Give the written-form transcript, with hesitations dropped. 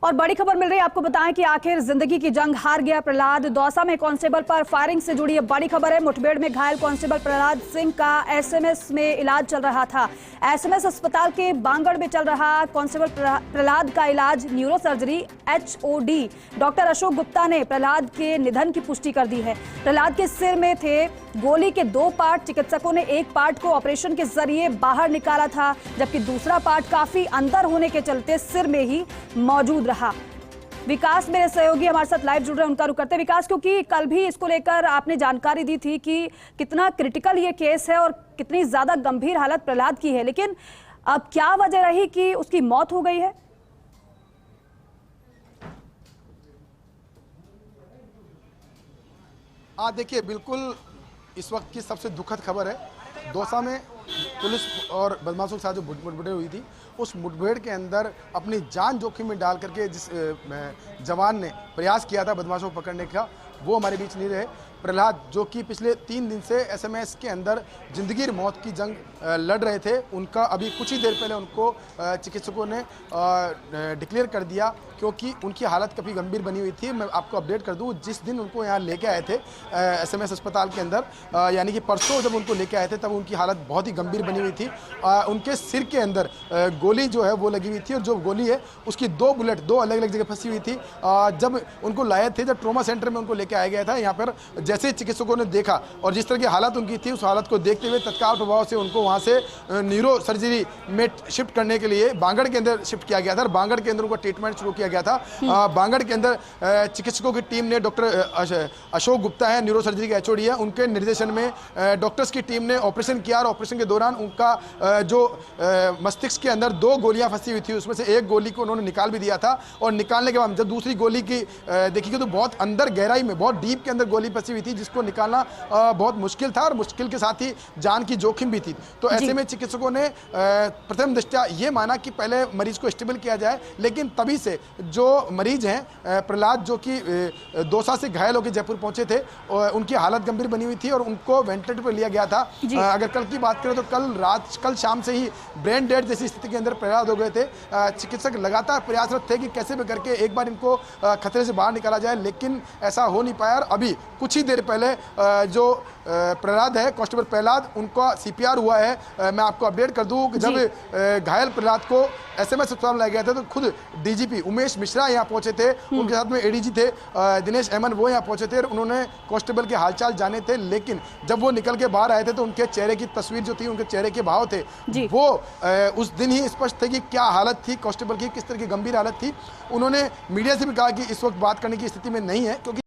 और बड़ी खबर मिल रही है, आपको बताएं कि आखिर जिंदगी की जंग हार गया प्रहलाद। दौसा में कांस्टेबल पर फायरिंग से जुड़ी बड़ी खबर है। मुठभेड़ में घायल कांस्टेबल प्रहलाद सिंह का एसएमएस में इलाज चल रहा था। एसएमएस अस्पताल के बांगड़ में चल रहा कांस्टेबल प्रहलाद का इलाज neuro surgery HOD doctor Ashok Gupta ने प्रहलाद के निधन की पुष्टि कर दी है। प्रहलाद के सिर में थे गोली के 2 पार्ट। चिकित्सकों ने एक पार्ट को ऑपरेशन के जरिए बाहर निकाला था, जबकि दूसरा पार्ट काफी अंदर होने के चलते सिर में ही मौजूद रहा। विकास मेरे सहयोगी हमारे साथ लाइव जुड़ रहे हैं, उनका रुख करते हैं। विकास, क्योंकि कल भी इसको लेकर आपने जानकारी दी थी कि कितना क्रिटिकल ये केस है और कितनी ज्यादा गंभीर हालत प्रहलाद की है, लेकिन अब क्या वजह रही कि उसकी मौत हो गई है? देखिए, बिल्कुल इस वक्त की सबसे दुखद खबर है। दौसा में पुलिस और बदमाशों के साथ जो मुठभेड़ हुई थी, उस मुठभेड़ के अंदर अपनी जान जोखिम में डाल करके जिस जवान ने प्रयास किया था बदमाशों को पकड़ने का, वो हमारे बीच नहीं रहे। प्रहलाद, जो कि पिछले 3 दिन से एसएमएस के अंदर जिंदगी और मौत की जंग लड़ रहे थे, उनका अभी कुछ ही देर पहले उनको चिकित्सकों ने डिक्लेयर कर दिया, क्योंकि उनकी हालत काफ़ी गंभीर बनी हुई थी। मैं आपको अपडेट कर दूं, जिस दिन उनको यहाँ लेके आए थे एसएमएस अस्पताल के अंदर, यानी कि परसों जब उनको लेके आए थे, तब उनकी हालत बहुत ही गंभीर बनी हुई थी। उनके सिर के अंदर गोली जो है वो लगी हुई थी, और जो गोली है उसकी 2 बुलेट 2 अलग अलग जगह फंसी हुई थी। जब उनको लाए थे, जब ट्रॉमा सेंटर में उनको लेके आया गया था, यहाँ पर जैसे चिकित्सकों ने देखा और जिस तरह की हालत उनकी थी, उस हालत को देखते हुए तत्काल प्रभाव से उनको वहाँ से न्यूरो सर्जरी में शिफ्ट करने के लिए बांगड़ के अंदर शिफ्ट किया गया था। और बांगड़ के अंदर उनका ट्रीटमेंट शुरू किया गया था। बांगड़ के अंदर चिकित्सकों की टीम ने, डॉक्टर अशोक गुप्ता है, न्यूरो सर्जरी के HOD है, उनके निर्देशन में डॉक्टर्स की टीम ने ऑपरेशन किया। और ऑपरेशन के दौरान उनका जो मस्तिष्क के अंदर 2 गोलियां फंसी हुई थी, उसमें से एक गोली को उन्होंने निकाल भी दिया था। और निकालने के बाद जब दूसरी गोली की देखिए तो बहुत अंदर गहराई में, बहुत डीप के अंदर गोली फंसी हुई थी, जिसको निकालना बहुत मुश्किल था, और मुश्किल के साथ ही जान की जोखिम भी थी। तो ऐसे में चिकित्सकों ने प्रथम दृष्टया ये माना कि पहले मरीज को स्टेबल किया जाए, लेकिन तभी से जो मरीज हैं प्रहलाद, जो कि दौसा से घायल होकर जयपुर पहुंचे थे, उनकी हालत गंभीर बनी हुई थी और उनको वेंटिलेटर पर लिया गया था। अगर कल की बात करें तो कल शाम से ही ब्रेन डेड जैसी स्थिति के अंदर प्रहलाद हो गए थे। चिकित्सक लगातार प्रयासरत थे कि कैसे भी करके एक बार इनको खतरे से बाहर निकाला जाए, लेकिन ऐसा हो नहीं पाया। और अभी कुछ ही देर पहले जो प्रहलाद है, कांस्टेबल प्रहलाद, उनका CPR हुआ है। मैं आपको अपडेट कर दूं कि जब घायल प्रहलाद को एसएमएस अस्पताल लाया गया था, तो खुद DGP उमेश मिश्रा यहाँ पहुंचे थे, उनके साथ में ADG थे दिनेश अहमद, वो यहाँ पहुंचे थे। उन्होंने कांस्टेबल के हालचाल जाने थे, लेकिन जब वो निकल के बाहर आए थे तो उनके चेहरे की तस्वीर जो थी, उनके चेहरे के भाव थे, वो उस दिन ही स्पष्ट थे कि क्या हालत थी कांस्टेबल की, किस तरह की गंभीर हालत थी। उन्होंने मीडिया से भी कहा कि इस वक्त बात करने की स्थिति में नहीं है, क्योंकि